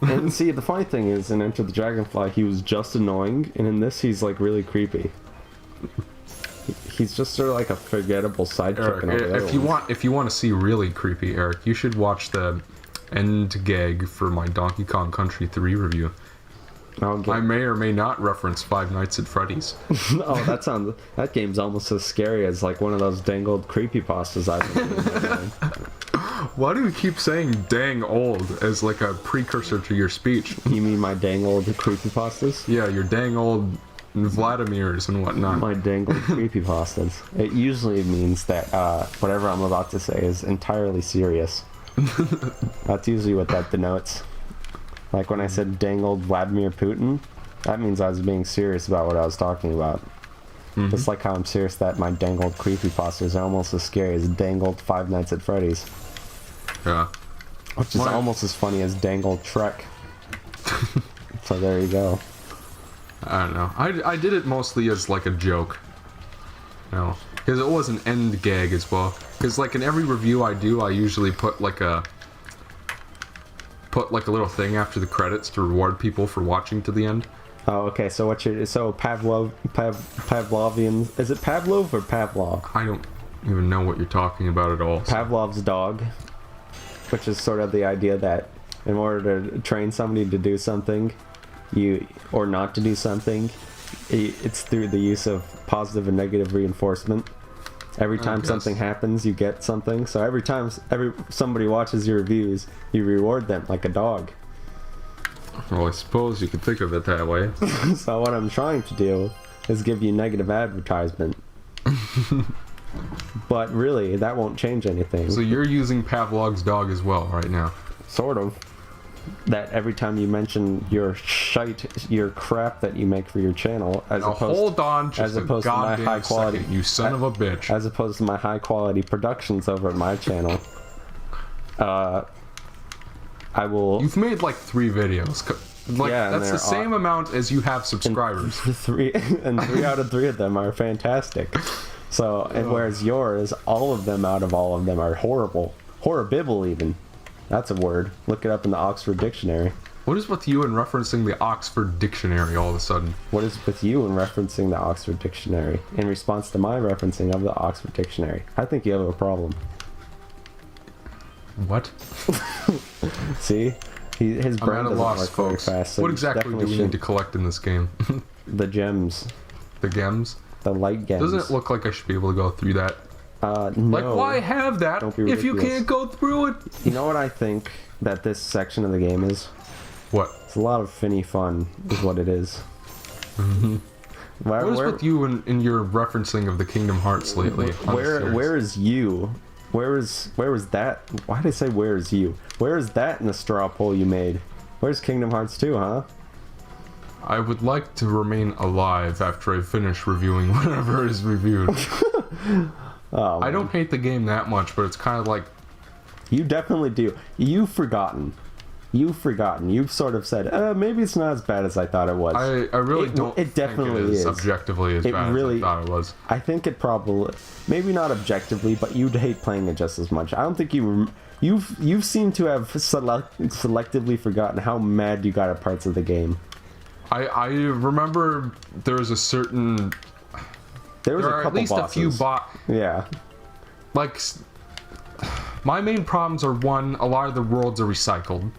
And see, the funny thing is, in Enter the Dragonfly, he was just annoying, and in this, he's like really creepy. He's just sort of like a forgettable sidekick. Eric, if you want to see really creepy, Eric, you should watch the end gag for my Donkey Kong Country 3 review. I may or may not reference Five Nights at Freddy's. Oh, that game's almost as scary as like one of those dang old creepypastas I've been Why do you keep saying dang old as like a precursor to your speech? You mean my dang old creepypastas? Yeah, your dang old Vladimirs and whatnot. My dang old creepypastas. It usually means that whatever I'm about to say is entirely serious. That's usually what that denotes. Like when I said dang old Vladimir Putin, that means I was being serious about what I was talking about. Mm-hmm. Just like how I'm serious that my dang old creepypastas are almost as scary as dang old Five Nights at Freddy's. Yeah. Which is almost as funny as dang old Trek. So there you go. I don't know. I did it mostly as like a joke. You know, because it was an end gag as well. Because like in every review I do, I usually put like a little thing after the credits to reward people for watching to the end. Oh, okay. So Pavlovian? Is it Pavlov or Pavlov? I don't even know what you're talking about at all. Pavlov's dog, which is sort of the idea that in order to train somebody to do something, or not to do something, it's through the use of positive and negative reinforcement. Every time something happens, you get something. So every time somebody watches your reviews, you reward them like a dog. Well, I suppose you could think of it that way. So what I'm trying to do is give you negative advertisement. But really, that won't change anything. So you're using Pavlov's dog as well right now? Sort of. That every time you mention your crap that you make for your channel, hold on just a goddamn second, you son of a bitch. As opposed to my high quality productions over at my channel, I will. You've made like 3 videos. Like yeah, that's the same amount as you have subscribers. And 3 out of 3 of them are fantastic. So, and whereas yours, all of them out of all of them are horrible, horrible even. That's a word. Look it up in the Oxford Dictionary. What is with you and referencing the Oxford Dictionary all of a sudden? What is with you and referencing the Oxford Dictionary in response to my referencing of the Oxford Dictionary? I think you have a problem. What? See? His brain doesn't work very fast. So what exactly do we need to collect in this game? The gems. The gems? The light gems. Doesn't it look like I should be able to go through that? No. Like, why have that if you can't go through it? You know what I think that this section of the game is? What? It's a lot of finny fun, is what it is. Mm-hmm. What is with you in your referencing of the Kingdom Hearts lately? Where is you? Where is that? Why did I say where is you? Where is that in the straw poll you made? Where's Kingdom Hearts 2, huh? I would like to remain alive after I finish reviewing whatever is reviewed. Oh, I don't hate the game that much, but it's kind of like... You definitely do. You've forgotten. You've sort of said, maybe it's not as bad as I thought it was. I really don't it definitely think it is objectively as bad as I thought it was. I think it probably... Maybe not objectively, but you'd hate playing it just as much. I don't think you've seemed to have selectively forgotten how mad you got at parts of the game. I remember there was a certain... There are at least bosses. A few Yeah. Like, my main problems are, one, a lot of the worlds are recycled,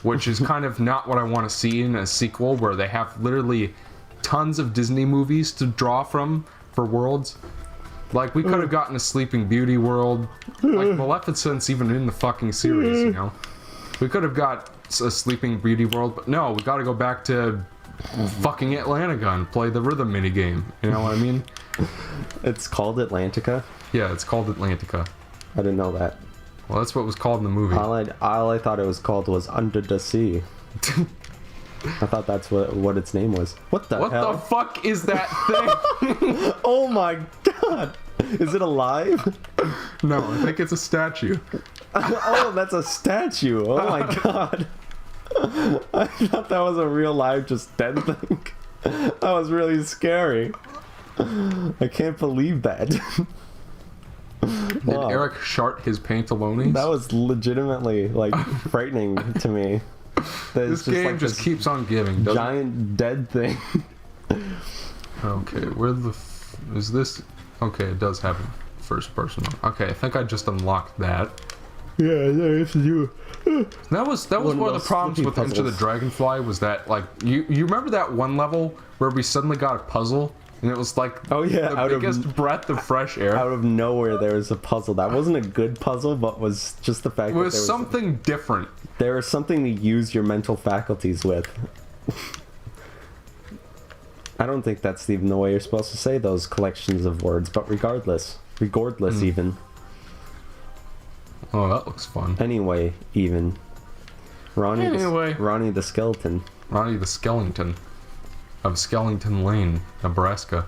which is kind of not what I want to see in a sequel where they have literally tons of Disney movies to draw from for worlds. Like, we could have gotten a Sleeping Beauty world. Like, Maleficent's even in the fucking series, you know? We could have got a Sleeping Beauty world, but no, we gotta go back to fucking Atlantica and play the rhythm minigame. You know what I mean? It's called Atlantica? Yeah, it's called Atlantica. I didn't know that. Well, that's what it was called in the movie. All I thought it was called was Under the Sea. I thought that's what its name was. What the hell? What the fuck is that thing? Oh my god! Is it alive? No, I think it's a statue. Oh, that's a statue! Oh my god! I thought that was a real live, just dead thing. That was really scary. I can't believe that. Did Eric shart his pantaloni? That was legitimately, like, frightening to me. This game just keeps on giving, doesn't it? Giant dead thing. Okay, where is this? Okay, it does have a first person. Okay, I think I just unlocked that. Yeah, there is you. That was one of the problems with Enter the Dragonfly was that, like, you remember that one level where we suddenly got a puzzle and it was like the biggest breath of fresh air. Out of nowhere there was a puzzle. That wasn't a good puzzle, but was just the fact that there was something different. There was something to use your mental faculties with. I don't think that's even the way you're supposed to say those collections of words, but regardless even. Oh, that looks fun. Anyway, even. Ronnie the Skeleton. Ronnie the Skellington. Of Skellington Lane, Nebraska.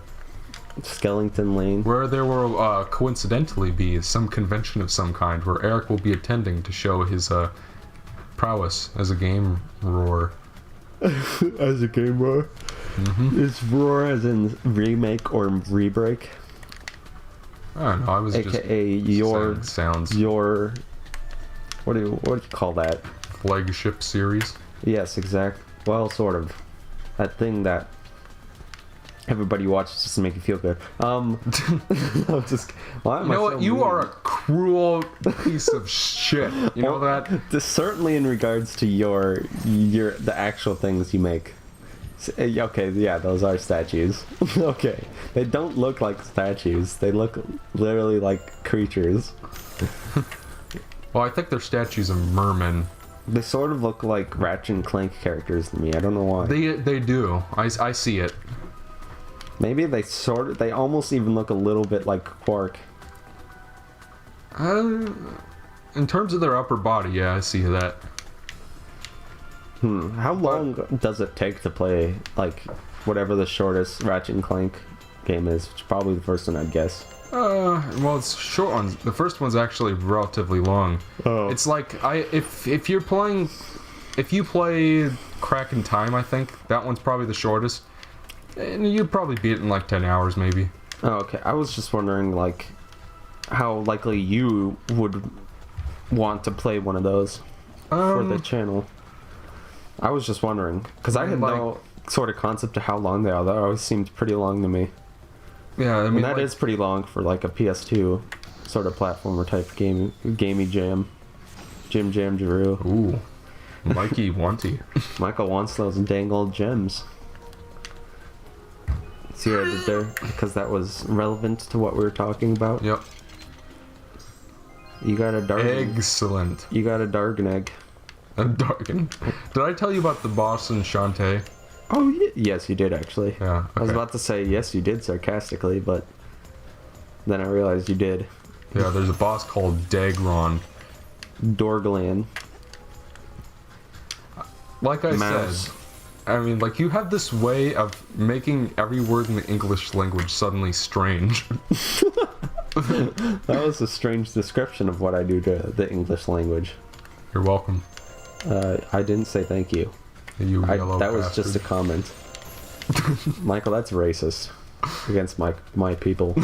Skellington Lane. Where there will coincidentally be some convention of some kind where Eric will be attending to show his prowess as a game roar. As a game roar? Mm-hmm. Is roar as in remake or re-break? I don't know, I was AKA just your sounds. Your what do you call that? Flagship series? Yes, exact. Well, sort of. That thing that everybody watches just to make you feel good. You know what? You are a cruel piece of shit. You know that? Certainly in regards to the actual things you make. Okay, yeah, those are statues. Okay, they don't look like statues. They look literally like creatures. Well, I think they're statues of mermen. They sort of look like Ratchet and Clank characters to me. I don't know why. They do. I see it. Maybe they almost even look a little bit like Quark. In terms of their upper body, yeah, I see that. How long does it take to play, like, whatever the shortest Ratchet and Clank game is? Which is probably the first one, I'd guess. Well, it's short ones. The first one's actually relatively long. Oh. It's like if you play Crack in Time, I think that one's probably the shortest, and you'd probably beat it in like 10 hours, maybe. Oh, okay. I was just wondering, like, how likely you would want to play one of those for the channel. I was just wondering, because I had no sort of concept of how long they are. That always seemed pretty long to me. Yeah, I mean, that is pretty long for like a PS2 sort of platformer type gamey jam. Jim Jam Jeru. Ooh. Mikey Wanty. Michael wants those dang old gems. See what I did there? Because that was relevant to what we were talking about. Yep. You got a Dargan. Excellent. You got a Dargan egg. A Dargan? Did I tell you about the boss in Shantae? Oh, yes, you did, actually. Yeah, okay. I was about to say, yes, you did, sarcastically, but then I realized you did. Yeah, there's a boss called Dagron. Dorglan. Like I said, I mean, like, you have this way of making every word in the English language suddenly strange. That was a strange description of what I do to the English language. You're welcome. I didn't say thank you. You yellow that was bastard. just a comment. Michael, that's racist against my people.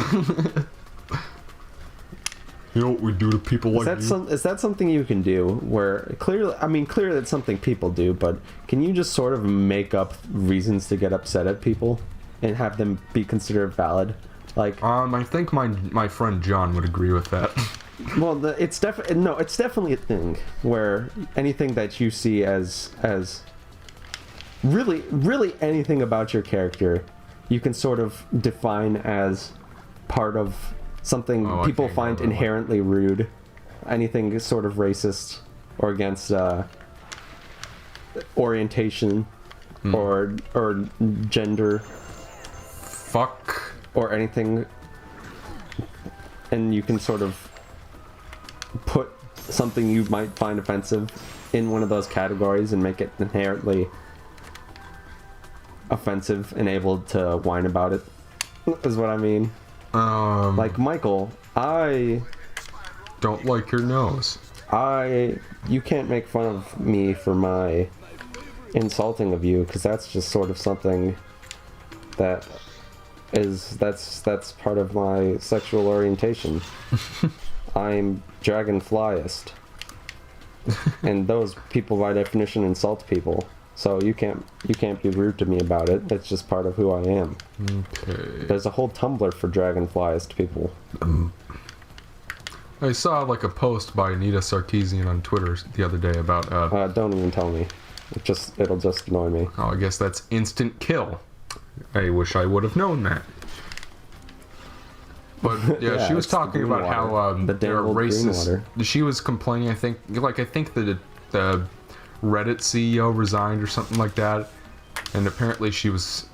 You know what we do to people like you? Is that something you can do? Where clearly that's something people do, but can you just sort of make up reasons to get upset at people and have them be considered valid? Like, I think my friend John would agree with that. Well, it's definitely a thing where anything that you see as really anything about your character, you can sort of define as part of something people find inherently rude. Anything sort of racist or against orientation or gender. Fuck. Or anything, and you can sort of put something you might find offensive in one of those categories and make it inherently offensive and able to whine about it, is what I mean. Like, Michael, I don't like your nose. You can't make fun of me for my insulting of you, because that's just sort of something that's part of my sexual orientation. I'm dragonflyist. and those people by definition insult people. So you can't be rude to me about it. It's just part of who I am. Okay. There's a whole Tumblr for dragonflies to people. I saw like a post by Anita Sarkeesian on Twitter the other day about. Don't even tell me. It'll just annoy me. Oh, I guess that's instant kill. I wish I would have known that. But yeah, she was talking about how there are racist. She was complaining. I think the Reddit CEO resigned or something like that, and apparently she was.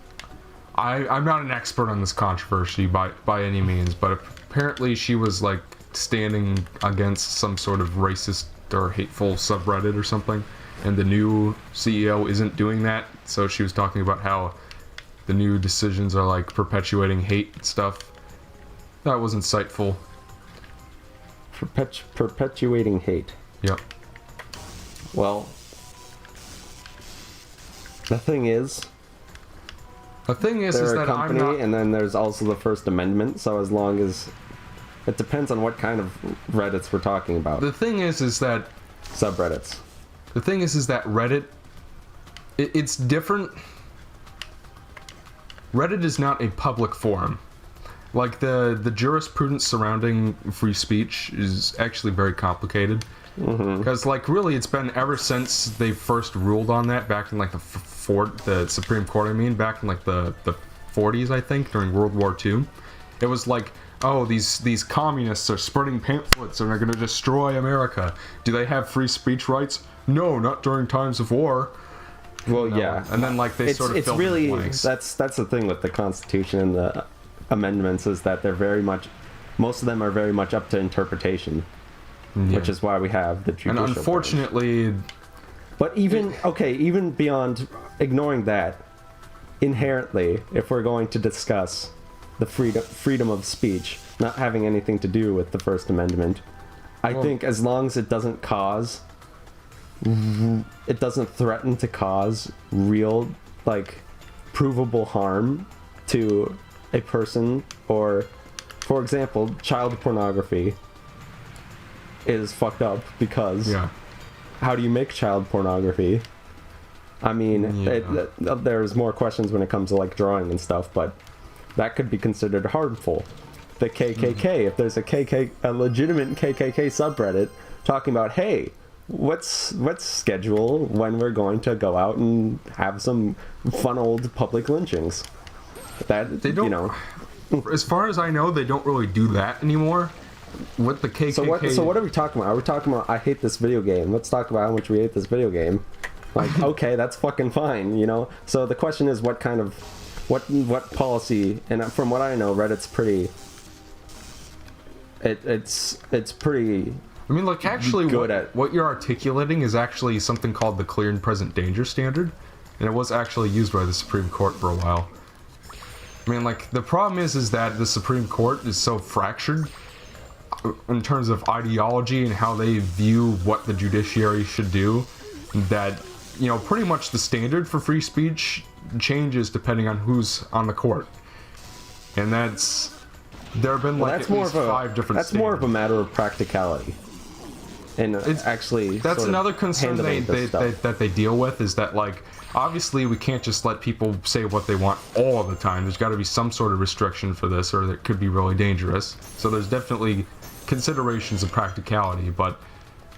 I'm not an expert on this controversy by any means, but apparently she was like standing against some sort of racist or hateful subreddit or something, and the new CEO isn't doing that. So she was talking about how the new decisions are like perpetuating hate and stuff. That was insightful. Perpetuating hate. Yep. Well, the thing is is that company, I'm not... and then there's also the First Amendment. So as long as it depends on what kind of Reddits we're talking about. The thing is that subreddits. The thing is that Reddit, it's different. Reddit is not a public forum. Like the jurisprudence surrounding free speech is actually very complicated. Because like really, it's been ever since they first ruled on that back in like the Supreme Court. I mean, back in like the 40s, I think, during World War II. It was like, oh, these communists are spreading pamphlets and they're going to destroy America. Do they have free speech rights? No, not during times of war. Well, yeah, and then like they sort of filled in the blanks. That's the thing with the Constitution and the amendments is that most of them are very much up to interpretation, which is why we have the judicial. And unfortunately, but even beyond ignoring that, inherently, if we're going to discuss the freedom of speech not having anything to do with the First Amendment, I think as long as it doesn't threaten to cause real, like, provable harm to a person, or, for example, child pornography is fucked up because how do you make child pornography? I mean, there's more questions when it comes to, like, drawing and stuff, but that could be considered harmful. The KKK, if there's a legitimate KKK subreddit talking about, hey, let's schedule when we're going to go out and have some fun old public lynchings. That they don't, as far as I know, they don't really do that anymore. With the KKK. So what are we talking about? Are we talking about I hate this video game? Let's talk about how much we hate this video game. Like, okay, that's fucking fine, you know. So the question is, what policy? And from what I know, Reddit's pretty. It's pretty. I mean, like, actually, what you're articulating is actually something called the clear and present danger standard, and it was actually used by the Supreme Court for a while. I mean, like, the problem is that the Supreme Court is so fractured in terms of ideology and how they view what the judiciary should do, that, you know, pretty much the standard for free speech changes depending on who's on the court. And there have been like at least 5 different That's standards. more of a matter of practicality. And that's another concern that they deal with, is that, like, obviously we can't just let people say what they want all the time. There's got to be some sort of restriction for this, or it could be really dangerous. So there's definitely considerations of practicality, but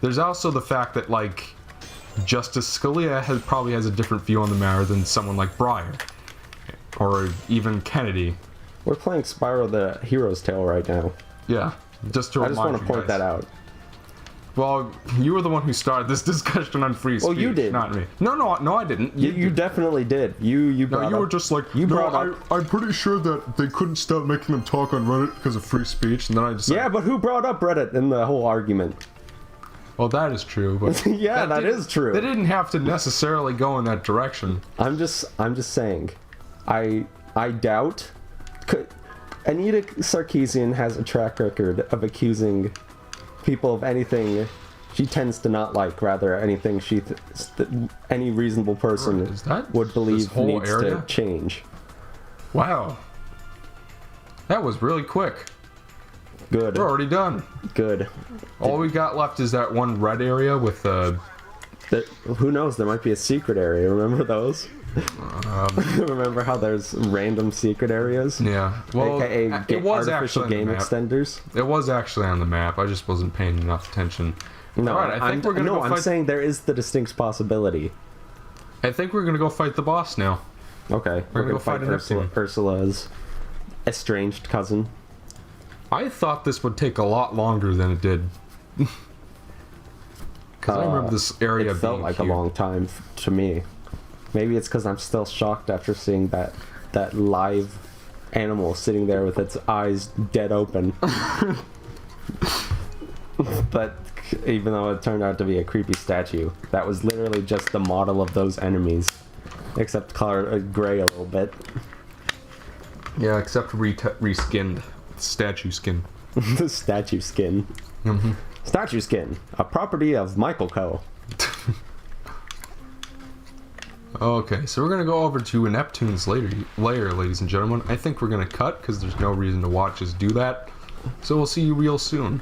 there's also the fact that, like, Justice Scalia probably has a different view on the matter than someone like Breyer, or even Kennedy. We're playing Spyro the Hero's Tale right now. Yeah, I just want to point that out. Well, you were the one who started this discussion on free speech. Well, you did. Not me. No, I didn't. You definitely did. You were just like, I'm pretty sure that they couldn't stop making them talk on Reddit because of free speech, and then I decided... Yeah, but who brought up Reddit in the whole argument? Well, that is true, but... Yeah, that is true. They didn't have to necessarily go in that direction. I'm just saying. I doubt... Anita Sarkeesian has a track record of accusing people of anything she tends to not like, rather anything any reasonable person would believe needs to change. Wow. That was really quick. Good. We're already done. Good. All we got left is that one red area with the... Who knows? There might be a secret area. Remember those? Remember how there's random secret areas? Yeah. Well, AKA it was artificial actually game extenders. It was actually on the map. I just wasn't paying enough attention. No, All right, I think we're gonna go I'm fight... saying there is the distinct possibility. I think we're gonna go fight the boss now. Okay, We're gonna go fight Ursula's estranged cousin. I thought this would take a lot longer than it did. Because I remember this area It felt being like huge. a long time to me. Maybe it's because I'm still shocked after seeing that live animal sitting there with its eyes dead open. But even though it turned out to be a creepy statue, that was literally just the model of those enemies, except colored gray a little bit. Yeah, except reskinned. Statue skin. The statue skin. Mm-hmm. Statue skin, a property of Michael Co. Okay, so we're gonna go over to Neptune's layer, ladies and gentlemen. I think we're gonna cut because there's no reason to watch us do that. So we'll see you real soon.